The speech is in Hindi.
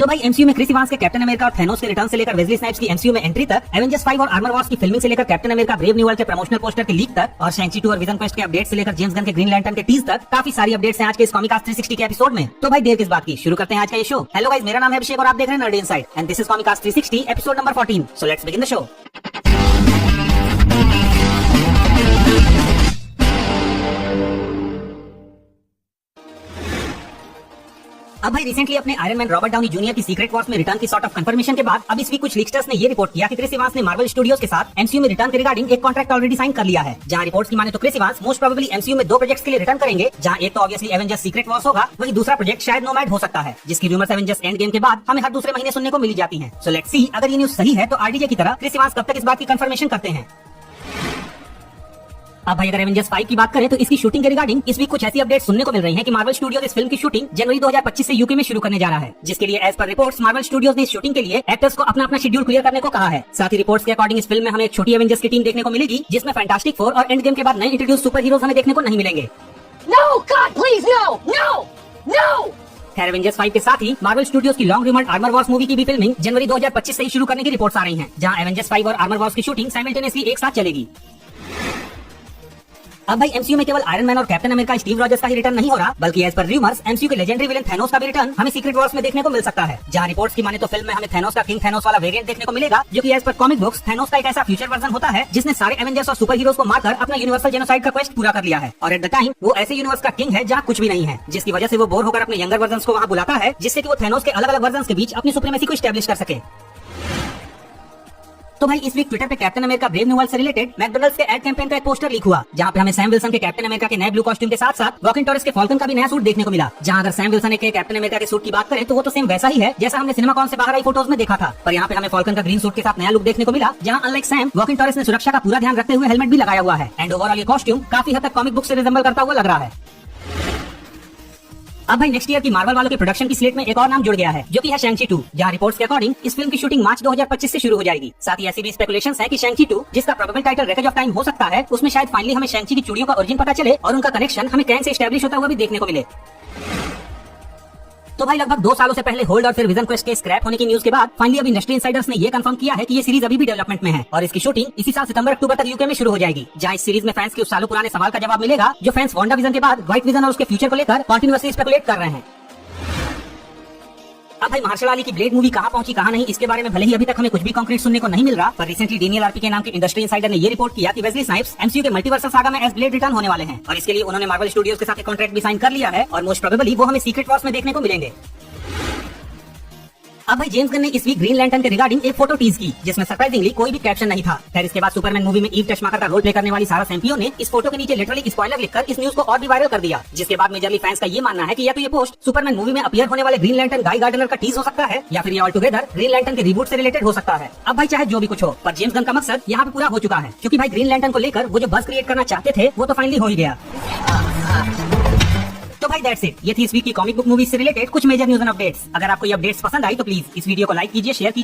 तो भाई एमसीयू में क्रिस इवांस के कैप्टन अमेरिका और थैनोस के रिटर्न से लेकर वेस्ली स्नाइप्स की एमसीयू में एंट्री तक, एवेंजर्स 5 और आर्मर वॉर्स की फिल्मिंग से लेकर captain America brave new world के प्रमोशनल पोस्टर के लीक तक और शैंग-ची 2 और विजन क्वेस्ट के अपडेट से लेकर जेम्स गन के ग्रीन लैंटर्न के टीज तक काफी सारी अपडेट्स हैं आज के इस कॉमिकास्ट 360 के एपिसोड में। तो भाई देर किस बात की, शुरू करते हैं आज का ये शो। हेलो गाइस, मेरा नाम है अभिषेक और आप देख रहे हैं nerdy inside and this is Comicast 360 episode number 14। So let's begin the show. अब भाई रिसेंटली अपने Iron Man Robert Downey Junior की सीक्रेट वॉर्स में रिटर्न की सॉर्ट ऑफ कंफर्मेशन के बाद अब इस वीक कुछ लीक्स्टर्स ने ये रिपोर्ट किया कि क्रिस इवांस ने मार्वल स्टूडियोज के साथ एमसीयू में रिटर्न के रिगार्डिंग एक कॉन्ट्रैक्ट ऑलरेडी साइन कर लिया है। जहां रिपोर्ट्स की माने तो Chris Evans most probably MCU में 2 प्रोजेक्ट्स के लिए रिटर्न करेंगे, जहां एक तो ऑब्वियसली एवेंजर्स सीक्रेट वॉर्स होगा, वहीं दूसरा प्रोजेक्ट शायद नोमैड हो सकता है, जिसकी रूमर्स एवेंजर्स एंड गेम के बाद हमें हर दूसरे महीने सुनने को मिली जाती है। सो लेट्स सी, अगर ये न्यूज सही है तो आरडीजे की तरह क्रिस इवांस कब तक इस बात की कंफर्मेशन करते हैं। अब भाई अगर एवेंजर्स 5 की बात करें तो इसकी शूटिंग के रिगार्डिंग इस वीक कुछ ऐसी अपडेट सुनने को मिल रही हैं कि मार्वल स्टूडियोज इस फिल्म की शूटिंग जनवरी 2025 से यूके में शुरू करने जा रहा है, जिसके लिए as per reports Marvel studios ने इस शूटिंग के लिए एक्टर्स को अपना अपना शेड्यूल क्लियर करने को कहा है। साथ ही रिपोर्ट्स के अकॉर्डिंग इस फिल्म में हमें एक छोटी एवेंजर्स की टीम देखने को मिलेगी, जिसमें फैंटास्टिक 4 और एंड गेम के बाद नए इंट्रोड्यूस सुपर हीरोज हमें देखने को नहीं मिलेंगे। खैर एवेंजर्स 5 के साथ ही मार्वल स्टूडियोज की long rumoured Armor Wars movie की भी फिल्मिंग जनवरी 2025 से ही शुरू करने की रिपोर्ट्स आ रही हैं, जहां एवेंजर्स 5 और आर्मर वॉर्स की शूटिंग साइमल्टेनियसली एक साथ चलेगी। अब भाई एमसीयू में केवल आयरन मैन और कैप्टन अमेरिका स्टीव रॉजर्स का ही रिटर्न नहीं हो रहा, बल्कि एज पर रूमर्स एमसीयू के लेजेंडरी विलेन थैनोस का भी रिटर्न हमें सीक्रेट वॉर्स में देखने को मिल सकता है। जहां रिपोर्ट्स की माने तो फिल्म में हमें थैनोस का किंग थैनोस वाला वेरिएंट देखने को मिलेगा, जो कि as per comic books Thanos का एक ऐसा फ्यूचर वर्जन होता है जिसने सारे एवेंजर्स और सुपर हीरोज को मारकर अपना यूनिवर्सल जेनोसाइड का क्वेस्ट पूरा कर लिया है, और एट द टाइम वो ऐसे यूनिवर्स का किंग है जहाँ कुछ भी नहीं है, जिसकी वजह से वो बोर होकर अपने यंगर वर्जन को वहाँ बुलाता है, जिससे कि वो थैनोस के अलग अलग वर्जन के बीच अपनी सुप्रीमेसी को स्टैब्लिश कर सके। तो भाई इस वीक ट्विटर पे captain America brave new world से रिलेटेड मैकडॉनल्ड्स के एड कैंपेन का एक पोस्टर लीक हुआ, जहां पे हमें सैम विल्सन के कैप्टन अमेरिका के नए ब्लू कॉस्ट्यूम के साथ साथ वॉकिंग टॉरस के फॉल्कन का भी नया सूट देखने को मिला। जहां अगर सैम विल्सन के कैप्टन अमेरिका के सूट की बात करें तो वो तो सेम वैसा ही है जैसा हमने सिनेमाकॉन से बाहर आई फोटोज में देखा था, पर यहाँ पे हमें फॉल्कन का ग्रीन सूट के साथ नया लुक देखने को मिला, जहां अनलाइक सैम वॉकिंग टॉरस ने सुरक्षा का पूरा ध्यान रखते हुए हेलमेट भी लगाया हुआ है एंड ओवरऑल ये कॉस्ट्यूम काफी हद तक कॉमिक बुक से रिजेंबल करता हुआ लग रहा है। अब भाई नेक्स्ट ईयर की मार्वल वालों के प्रोडक्शन की स्लेट में एक और नाम जुड़ गया है, जो कि है शैंग-ची 2, जहां रिपोर्ट्स के अकॉर्डिंग इस फिल्म की शूटिंग मार्च 2025 से शुरू हो जाएगी। साथ ही ऐसी भी स्पेकुलेशंस है कि शैंग-ची 2, जिसका probable title wreckage of time हो सकता है, उसमें शायद फाइनली हमें शैंग-ची की चूड़ियों का ओरिजिन पता चले और उनका कनेक्शन हमें कैंग से एस्टैब्लिश होता हुआ भी देखने को मिले। तो भाई लगभग 2 सालों से पहले होल्ड और फिर विजन क्वेस्ट के स्क्रैप होने की न्यूज के बाद फाइनली अब इंडस्ट्री इनसाइडर्स ने ये कंफर्म किया है कि ये सीरीज अभी भी डेवलपमेंट में है और इसकी शूटिंग इसी साल सितंबर-अक्टूबर तक यूके में शुरू हो जाएगी, जहां इस सीरीज में फैंस के उस सालों पुराने सवाल का जवाब मिलेगा जो फैंस वांडा विजन के बाद व्हाइट विजन और उसके फ्यूचर को लेकर कंटिन्यूअसली स्पेकुलेट कर रहे हैं। अब भाई मार्शल अली की ब्लेड मूवी कहां पहुंची कहां नहीं, इसके बारे में भले ही अभी तक हमें कुछ भी कंक्रीट सुनने को नहीं मिल रहा, पर रिसेंटली डेनियल आरपी के नाम के इंडस्ट्री इनसाइडर ने ये रिपोर्ट किया कि वेस्ली स्नाइप्स एमसीयू के मल्टीवर्सल सागा में एज ब्लेड रिटर्न होने वाले हैं और इसके लिए उन्होंने मार्वल स्टूडियोज के साथ एक कॉन्ट्रैक्ट भी साइन कर लिया है और मोस्ट प्रोबेबली वो हमें सीक्रेट वॉर्स में देखने को मिलेंगे। अब भाई जेम्स गन ने इस वीक ग्रीन लैंटर्न के रिगार्डिंग एक फोटो टीज की, जिसमें सरप्राइजिंगली कोई भी कैप्शन नहीं था। फिर इसके बाद सुपरमैन मूवी में ईव टशमाकर का रोल प्ले करने वाली सारा सैम्पियो ने इस फोटो के नीचे लिटरली स्पॉइलर लिखकर इस न्यूज को और भी वायरल कर दिया, जिसके बाद मेजरली फैंस का ये मानना है कि या तो ये पोस्ट सुपरमैन मूवी में अपीयर होने वाले ग्रीन लैंटर्न गाय गार्डनर का टीज हो सकता है, या फिर ये ऑल टुगेदर ग्रीन लैंटर्न के रिबूट से रिलेटेड हो सकता है। अब भाई चाहे जो भी कुछ हो, पर जेम्स गन का मकसद यहाँ पे पूरा हो चुका है, क्योंकि भाई ग्रीन लैंटर्न को लेकर वो जो बज़ क्रिएट करना चाहते थे वो तो फाइनली हो ही गया। तो भाई दैट्स इट, ये थी इस वीक की कॉमिक बुक मूवी से रिलेटेड कुछ मेजर न्यूज एंड अपडेट्स। अगर आपको ये अपडेट्स पसंद आई तो प्लीज इस वीडियो को लाइक कीजिए, शेयर कीजिए।